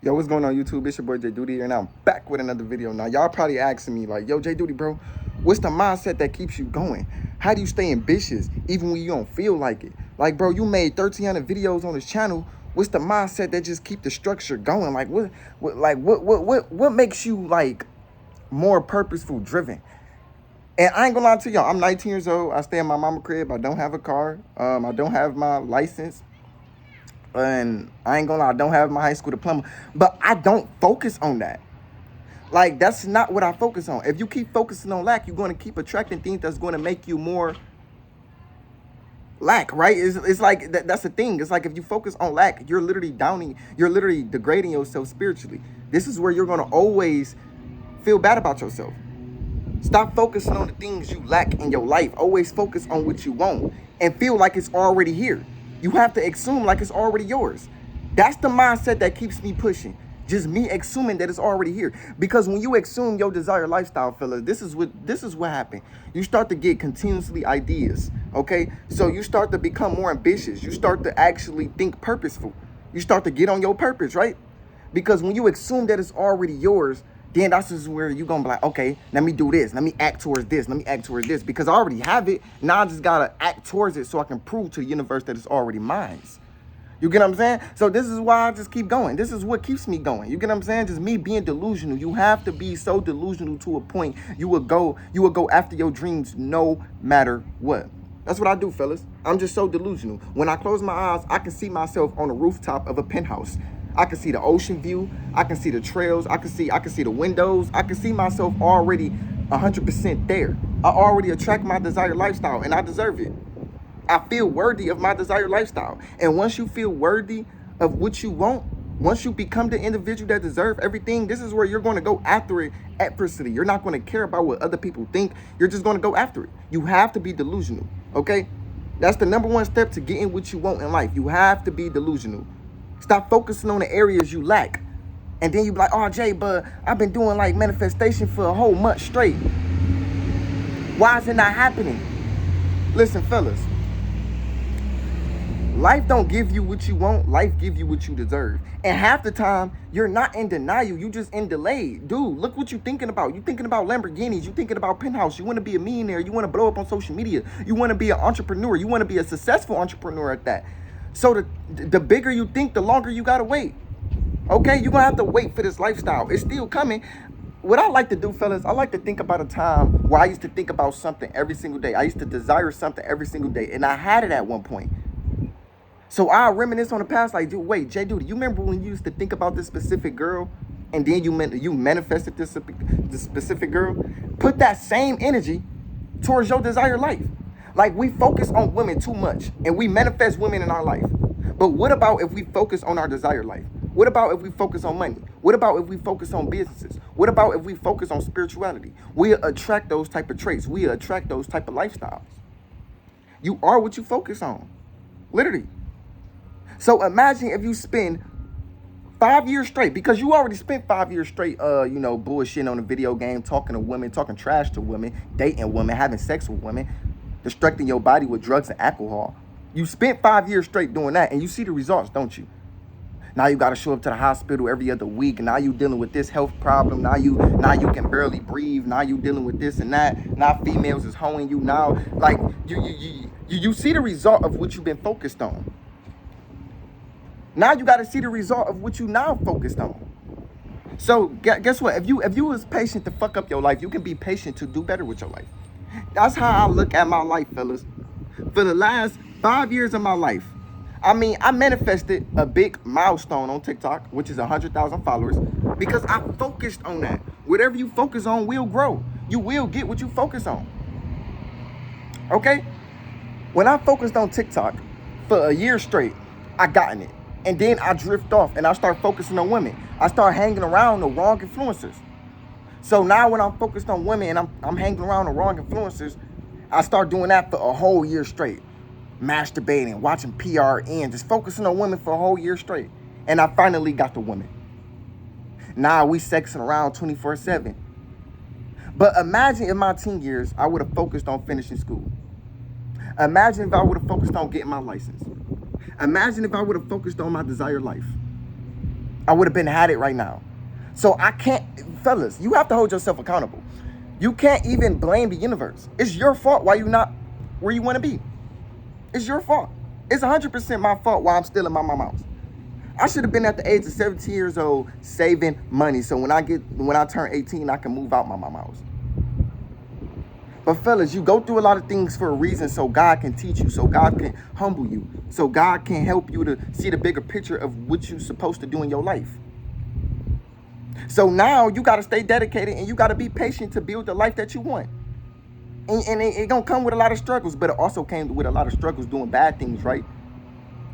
Yo, what's going on YouTube? It's your boy Jayyduty, and I'm back with another video. Now, y'all probably asking me like, yo, Jayyduty, bro, what's the mindset that keeps you going? How do you stay ambitious even when you don't feel like it? Like, bro, you made 1,300 videos on this channel. What's the mindset that just keep the structure going? Like, what makes you like more purposeful, driven? And I ain't gonna lie to y'all, I'm 19 years old. I stay in my mama crib. I don't have a car. I don't have my license. And I ain't gonna lie, I don't have my high school diploma, but I don't focus on that. Like, that's not what I focus on. If you keep focusing on lack, you're going to keep attracting things that's going to make you more lack, right? It's like, that's the thing. It's like if you focus on lack, you're literally degrading yourself spiritually. This is where you're going to always feel bad about yourself. Stop focusing on the things you lack in your life. Always focus on what you want and feel like it's already here. You have to assume like it's already yours. That's the mindset that keeps me pushing. Just me assuming that it's already here. Because when you assume your desired lifestyle, fellas, this is what happened. You start to get continuously ideas, okay? So you start to become more ambitious. You start to actually think purposeful. You start to get on your purpose, right? Because when you assume that it's already yours, then that's just where you're going to be like, okay, let me do this. Let me act towards this. Let me act towards this. Because I already have it. Now I just got to act towards it so I can prove to the universe that it's already mine. You get what I'm saying? So this is why I just keep going. This is what keeps me going. You get what I'm saying? Just me being delusional. You have to be so delusional to a point you will go after your dreams no matter what. That's what I do, fellas. I'm just so delusional. When I close my eyes, I can see myself on the rooftop of a penthouse. I can see the ocean view. I can see the trails. I can see the windows. I can see myself already 100% there. I already attract my desired lifestyle, and I deserve it. I feel worthy of my desired lifestyle. And once you feel worthy of what you want, once you become the individual that deserves everything, this is where you're going to go after it adversity. You're not going to care about what other people think. You're just going to go after it. You have to be delusional, okay? That's the #1 step to getting what you want in life. You have to be delusional. Stop focusing on the areas you lack. And then you be like, oh, Jay, but I've been doing like manifestation for a whole month straight. Why is it not happening? Listen, fellas. Life don't give you what you want. Life give you what you deserve. And half the time, you're not in denial. You just in delay. Dude, look what you thinking about. You thinking about Lamborghinis. You thinking about penthouse. You want to be a millionaire. You want to blow up on social media. You want to be an entrepreneur. You want to be a successful entrepreneur at that. So the bigger you think, the longer you got to wait. Okay, you're going to have to wait for this lifestyle. It's still coming. What I like to do, fellas, I like to think about a time where I used to think about something every single day. I used to desire something every single day. And I had it at one point. So I reminisce on the past like, dude, wait, Jayyduty, you remember when you used to think about this specific girl and then you manifested this specific girl? Put that same energy towards your desired life. Like, we focus on women too much and we manifest women in our life. But what about if we focus on our desired life? What about if we focus on money? What about if we focus on businesses? What about if we focus on spirituality? We attract those type of traits. We attract those type of lifestyles. You are what you focus on. Literally. So imagine if you spend 5 years straight, because you already spent 5 years straight, bullshitting on a video game, talking to women, talking trash to women, dating women, having sex with women, distracting your body with drugs and alcohol. You spent 5 years straight doing that, and you see the results, don't you? Now you got to show up to the hospital every other week. Now you dealing with this health problem. Now you can barely breathe. Now you dealing with this and that. Now females is hoeing you. Now, like, you see the result of what you've been focused on. Now you got to see the result of what you now focused on. So guess what? If you was patient to fuck up your life, you can be patient to do better with your life. That's how I look at my life, fellas. For the last 5 years of my life, I mean, I manifested a big milestone on TikTok, which is 100,000 followers, because I focused on that. Whatever you focus on will grow. You will get what you focus on. Okay? When I focused on TikTok for a year straight, I got in it. And then I drift off and I start focusing on women. I start hanging around the wrong influencers. So now when I'm focused on women and I'm hanging around the wrong influencers, I start doing that for a whole year straight. Masturbating, watching PRN, just focusing on women for a whole year straight. And I finally got the woman. Now we sexing around 24/7. But imagine in my teen years, I would have focused on finishing school. Imagine if I would have focused on getting my license. Imagine if I would have focused on my desired life. I would have been had it right now. So I can't, fellas, you have to hold yourself accountable. You can't even blame the universe. It's your fault why you not where you want to be. It's your fault. It's 100% my fault why I'm still in my mama's house. I should have been at the age of 17 years old saving money so when I turn 18, I can move out my mama's house. But fellas, you go through a lot of things for a reason so God can teach you, so God can humble you, so God can help you to see the bigger picture of what you're supposed to do in your life. So now you got to stay dedicated and you got to be patient to build the life that you want. And it gonna come with a lot of struggles, but it also came with a lot of struggles doing bad things, right?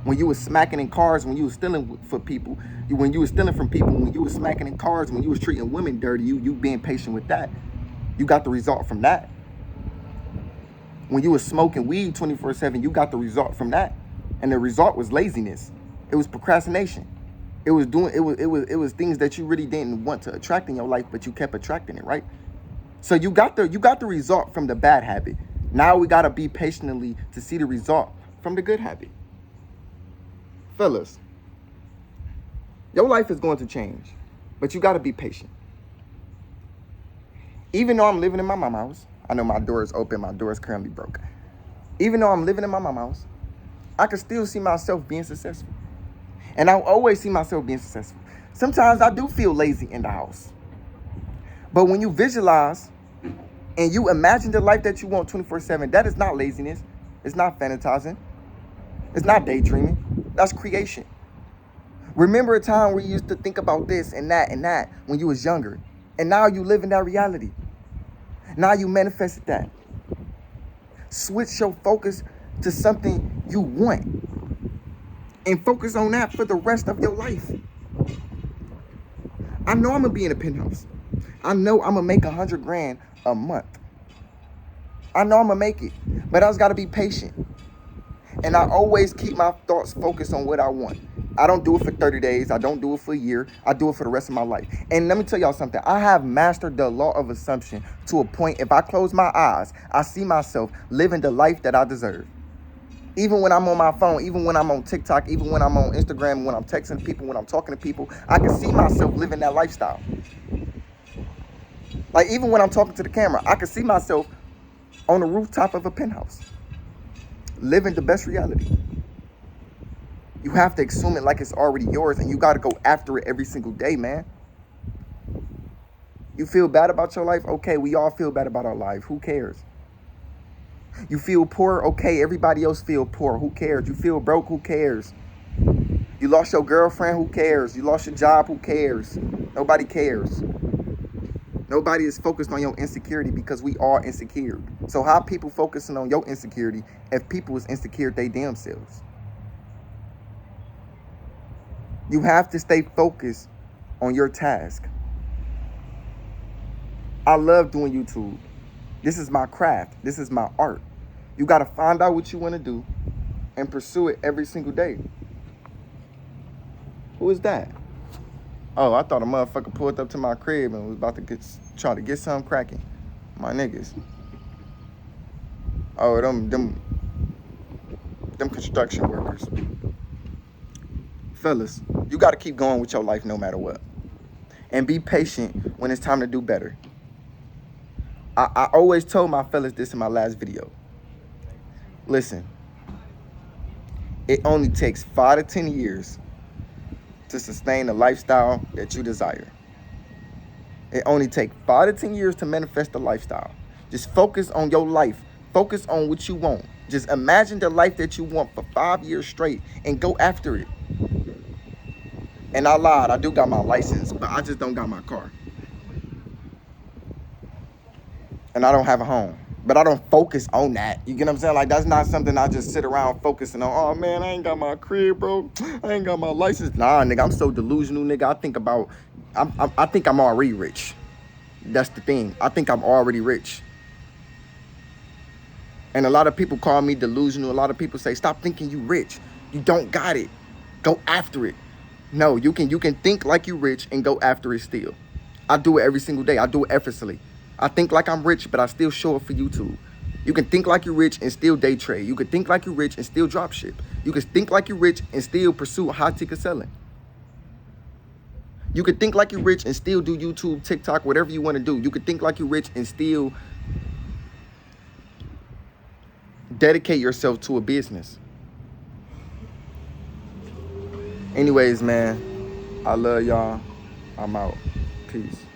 When you was smacking in cars, when you was stealing for people, when you was stealing from people, when you was smacking in cars, when you was treating women dirty, you being patient with that. You got the result from that. When you was smoking weed 24/7, you got the result from that. And the result was laziness. It was procrastination. It was things that you really didn't want to attract in your life, but you kept attracting it, right? So you got the result from the bad habit. Now we gotta be patiently to see the result from the good habit. Fellas, your life is going to change, but you gotta be patient. Even though I'm living in my mama's house, I know my door is open, my door is currently broke. Even though I'm living in my mama's house, I can still see myself being successful. And I always see myself being successful. Sometimes I do feel lazy in the house. But when you visualize and you imagine the life that you want 24/7, that is not laziness. It's not fantasizing. It's not daydreaming. That's creation. Remember a time where you used to think about this and that when you was younger. And now you live in that reality. Now you manifested that. Switch your focus to something you want. And focus on that for the rest of your life. I know I'm going to be in a penthouse. I know I'm going to make 100 grand a month. I know I'm going to make it. But I just got to be patient. And I always keep my thoughts focused on what I want. I don't do it for 30 days. I don't do it for a year. I do it for the rest of my life. And let me tell y'all something. I have mastered the law of assumption to a point. If I close my eyes, I see myself living the life that I deserve. Even when I'm on my phone, even when I'm on TikTok, even when I'm on Instagram, when I'm texting people, when I'm talking to people, I can see myself living that lifestyle. Like even when I'm talking to the camera, I can see myself on the rooftop of a penthouse, living the best reality. You have to assume it like it's already yours, and you got to go after it every single day, man. You feel bad about your life? Okay, we all feel bad about our life. Who cares? You feel poor? Okay, everybody else feel poor. Who cares? You feel broke? Who cares? You lost your girlfriend? Who cares? You lost your job? Who cares? Nobody cares. Nobody is focused on your insecurity because we are insecure. So how people focusing on your insecurity if people is insecure they damn selves? You have to stay focused on your task. I love doing YouTube. This is my craft. This is my art. You got to find out what you want to do and pursue it every single day. Who is that? Oh, I thought a motherfucker pulled up to my crib and was about to try to get something cracking. My niggas. Oh, them construction workers. Fellas, you got to keep going with your life no matter what. And be patient when it's time to do better. I always told my fellas this in my last video. Listen, it only takes 5 to 10 years to sustain the lifestyle that you desire. It only takes 5 to 10 years to manifest the lifestyle. Just focus on your life. Focus on what you want. Just imagine the life that you want for 5 years straight and go after it. And I lied, I do got my license, but I just don't got my car. And I don't have a home. But I don't focus on that. You get what I'm saying? Like, that's not something I just sit around focusing on. Oh, man, I ain't got my crib, bro. I ain't got my license. Nah, nigga, I'm so delusional, nigga. I think I'm already rich. That's the thing. I think I'm already rich. And a lot of people call me delusional. A lot of people say, stop thinking you rich. You don't got it. Go after it. No, you can think like you rich and go after it still. I do it every single day. I do it effortlessly. I think like I'm rich, but I still show up for YouTube. You can think like you're rich and still day trade. You can think like you're rich and still drop ship. You can think like you're rich and still pursue high ticket selling. You could think like you're rich and still do YouTube, TikTok, whatever you want to do. You could think like you're rich and still dedicate yourself to a business. Anyways, man, I love y'all. I'm out. Peace.